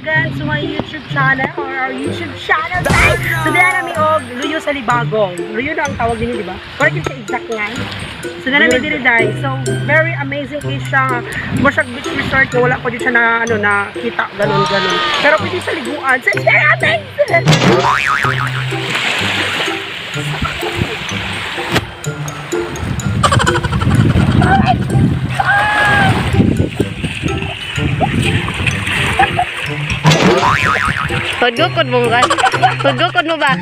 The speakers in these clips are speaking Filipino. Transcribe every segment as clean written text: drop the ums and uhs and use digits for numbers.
again to my YouTube channel or our YouTube channel. So diyan namin og luyo sa libagong. Luyo na ang tawag din, di ba? Correct yung sa exact nga. So na namin diri dai. So very amazing case siya. Masyag beach resort na wala ko dito siya na ano na kita ganun. Pero pwede sa liguan. So it's very amazing. Tudgukod mo ba? Tudgukod mo ba?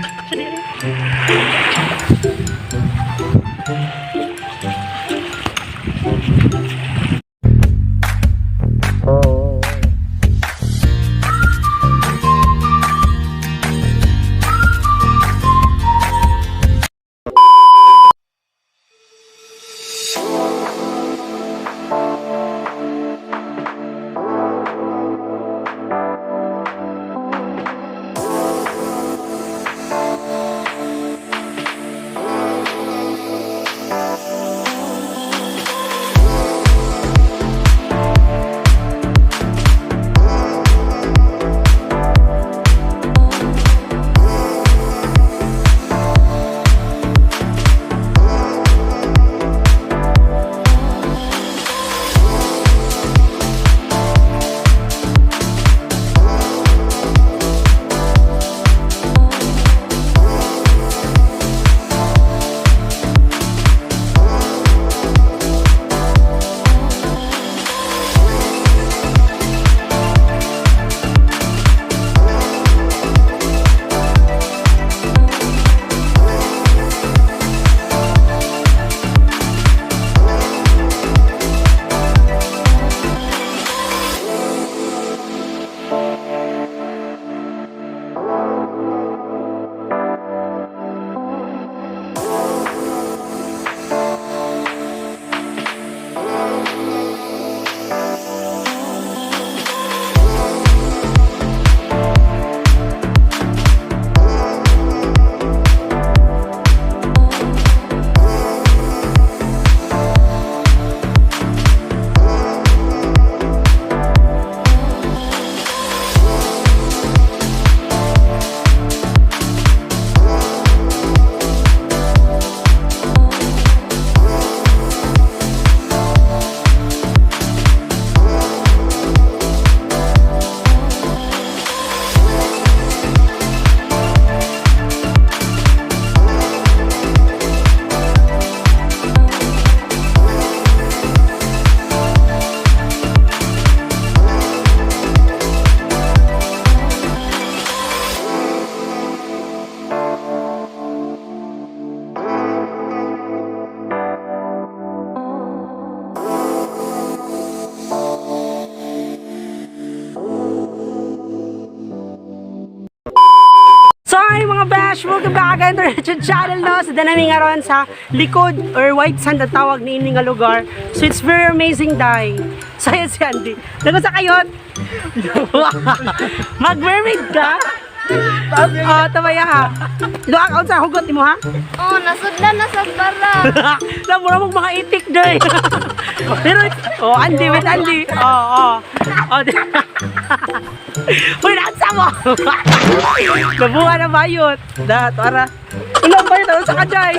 Welcome back again to our YouTube channel, no? So, namin nga ron sa likod or white sand ang tawag ni nga lugar. So, it's very amazing, day. So, yun si Andy. Nago sa kayot? Mag-mermaid ka? Tabaya ha. Doak out sa hugot mo ha? Oh, nasudlan na sa bara. Mura mong mga itik, day. Pero, Andy with Andy. Uy, naansa mo! Nabuha na bayot. Tara. Ulang bayot, ano sa kadyay?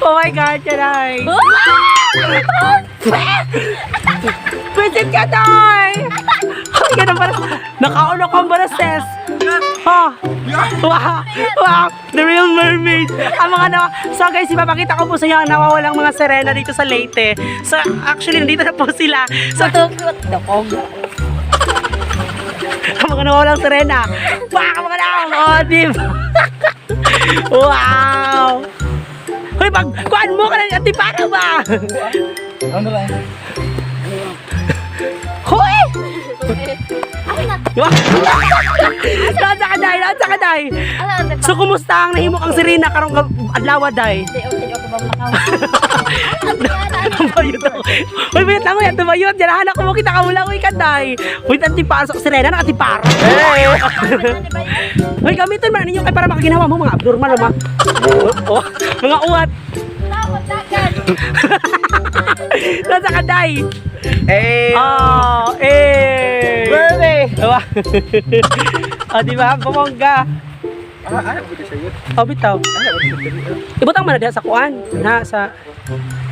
Oh my God, yanay. Visit ka, day! Ganun pala. Nakauna ko ang balases. Wow, the real mermaid. So guys, ipapakita ko po sa inyo ang nawawalang mga sirena dito sa Leyte. So actually, nandito na po sila. So, ang mga nawawalang sirena. Wow, mga nawawalang. Diba? Wow. Hoy, kuhaan mo ka ng antipara ba? Ano lang? Hoy! Lahat sa kaday. So, kumusta ang nahimo kang sirena karong adlaw, day? Ang bayot ako. Uy, bayot lang, yan, tumayot. Yan, ako mo kita kamulang, uy, kanday. Uy, antipara sa sirena, nakatipara. Uy, gamitin man ninyo kay para makaginawa mo mga abnormal, mga uwat. Nasa kaday. Hey! Oh, eh! Birthday! Diba? O, diba? Bumongga. Ano ba siya yun? O, bitaw. Ano ba siya? Ibutang man na diha sa kuan. Na, sa...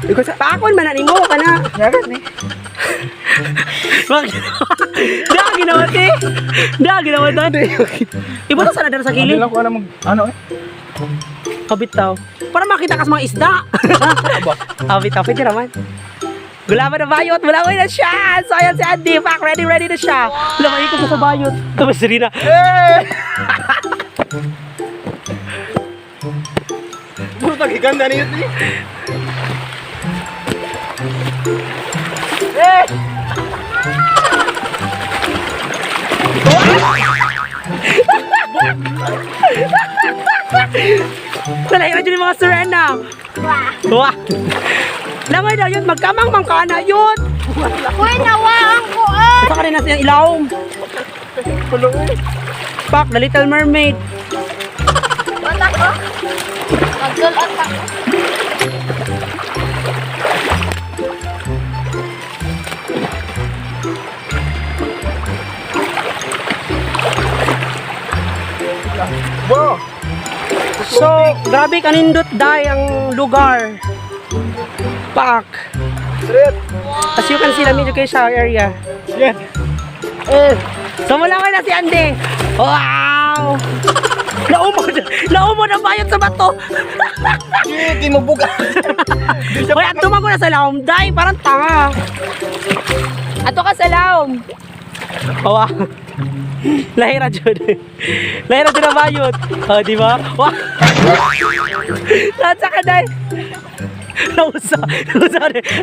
Ikaw sa... Paakon man na ni mo ka na. Yagas ni. Wag ginawa ti. Da ginawa doon. Ibutang sana dara sa Hindi kilid. lang ko alam mag... Ano eh? O, bitaw. Para makita ka sa mga isda. O, bitaw. Pwede naman. Gulaman na bayot. Malaway na siya. So, ayan si Andy. Pak, ready na siya. Lamay ko sa bayot. Tapos si Rina. Puro tagiganda niyo ito eh. Wala yun yung mga surena. Wah. Lamay daw yun. Magkamang mangkana yun. Uy, nawaan ko ah! Saka rin natin yung ilawom. Pak, The Little Mermaid. Bata ko? Magsulat ako. Wow! So, grabe kanindot day ang lugar. Pak. Straight! As you can see, lamig kayo sa area. Yan! So, malaway na si Andy. Wow! Naumod ang bayot sa bato. Hindi mo buka! Hoy, ato man ko na sa laom. Day, parang tanga. Ato ka sa laom. Oh, wow. Lahira dyan. Lahira dyan ang bayot. Oh, di ba? Wow. Natsa ka, day. Nausa.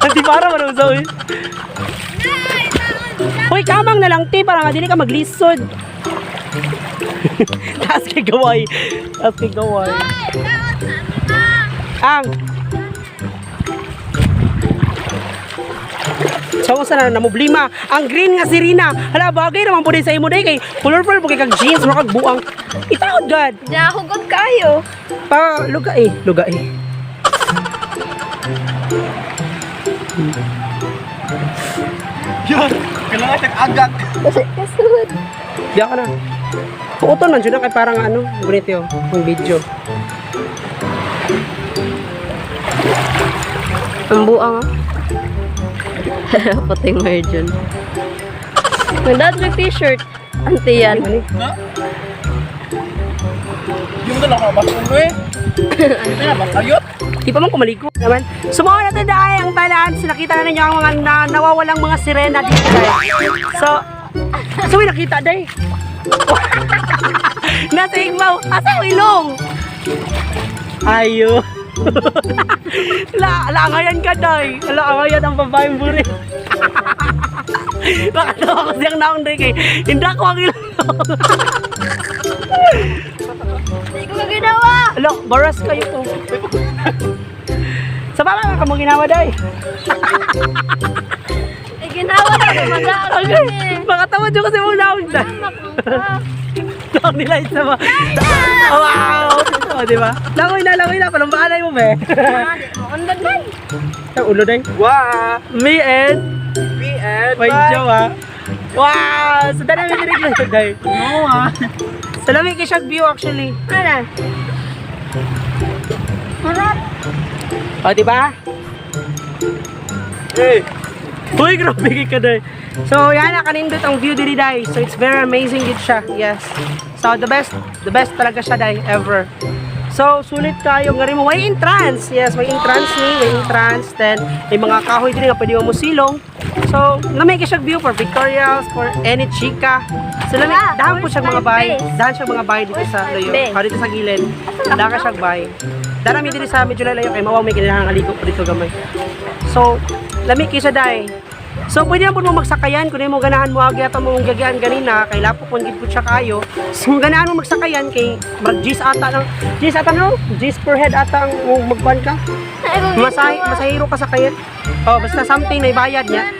Anti para man nausa. Hoy, kamang na lang, ti. Para nga, dili ka maglisod. Taas kay gaway. Ang. So, sana namublima. Ang green nga si Rina. Hala, bagay naman po din sa imo day kay colorful po kay kag jeans, mo kag buang. Itaod gad. Nahugot kayo. Pa luga eh. Yan! Kailangan siyang agak! Kasud. Diya ka na. Puuton man siya kay parang ano, ganito yung video. Ang buang ah. Puting margin. Magdad yung t-shirt. Ante yan. Ano? Hindi mo talaga makabakulo eh! Ano na, makayot! Di pa man kumaligo naman. Sumuha natin dahil ang talaan. Nakita na ninyo ang mga nawawalang mga sirena dito. So may nakita dahil. Nasa igmaw. Asa ilong? Ayo. Langayan ka dahil. Langayan ang babaeng buri. Makatawa ko siyang naong dahil kay hindi ako ang ilong. Hindi ko ginawa. Alo, baras kayo to. Sa baba ka mo ginawa dahil. Ginawa na magdaan. Okay, makatawa dyan kasi mong naong dahil. Naong nila isa ba? Oh, wow! O, diba? Langoy na. Palumbaalay mo, be. Maundan man. Ang ulo dahil. Wow! Me and my bye! jowa. Wow! So, dahil namin diniglan dahil. Oo ah! So, lamig kayo siyang view actually. Ano? Arat. O, diba? Hey! Uy, grabe ka dahil. So, yan na, kanindot ang view dili dahil. So, it's very amazing gid siya. Yes. So, the best talaga siya dahil ever. So, sulit kayo nga rin mo. May entrance. Yes, may entrance ni. May entrance. Then, may mga kahoy din nga pwede mo musilong. So, namay siya view for Victoria's, for any chika. So, dahan po siya mga bahay. Dahan siya mga bahay dito sa layo. Dito sa gilid. Dahan ka siya bahay. Dahan dito sa medyo layo kay mawang may kailangan aliko po dito gamay. So, lamig siya dahil. So, pwede na po mo magsakayan. Kung mo ganahan mo, agi ato mong gagian ganina, kay lapo po gid po siya kayo. So, kung ganahan mo magsakayan, kay mag-G's ata no? G's per head ata ang magban ka. Masahiro ka sakayan. Oh, basta something na ibayad niya.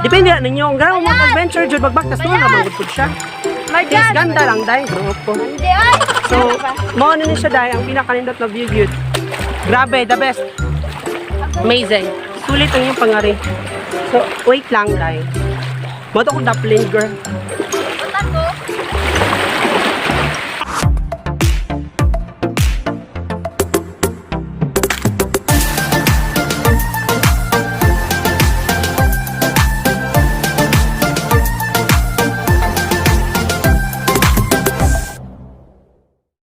Depende na ninyo. Kung ganahan mo mag-adventure, jud magbaktas doon, namang good siya. Yes, ganda lang, dahil. Opo. So, mao na siya dahil ang pinakanindot na view. Grabe, the best. Amazing. Sulit ang iyong pangari. So, wait lang dahil. Mato ko dumpling girl.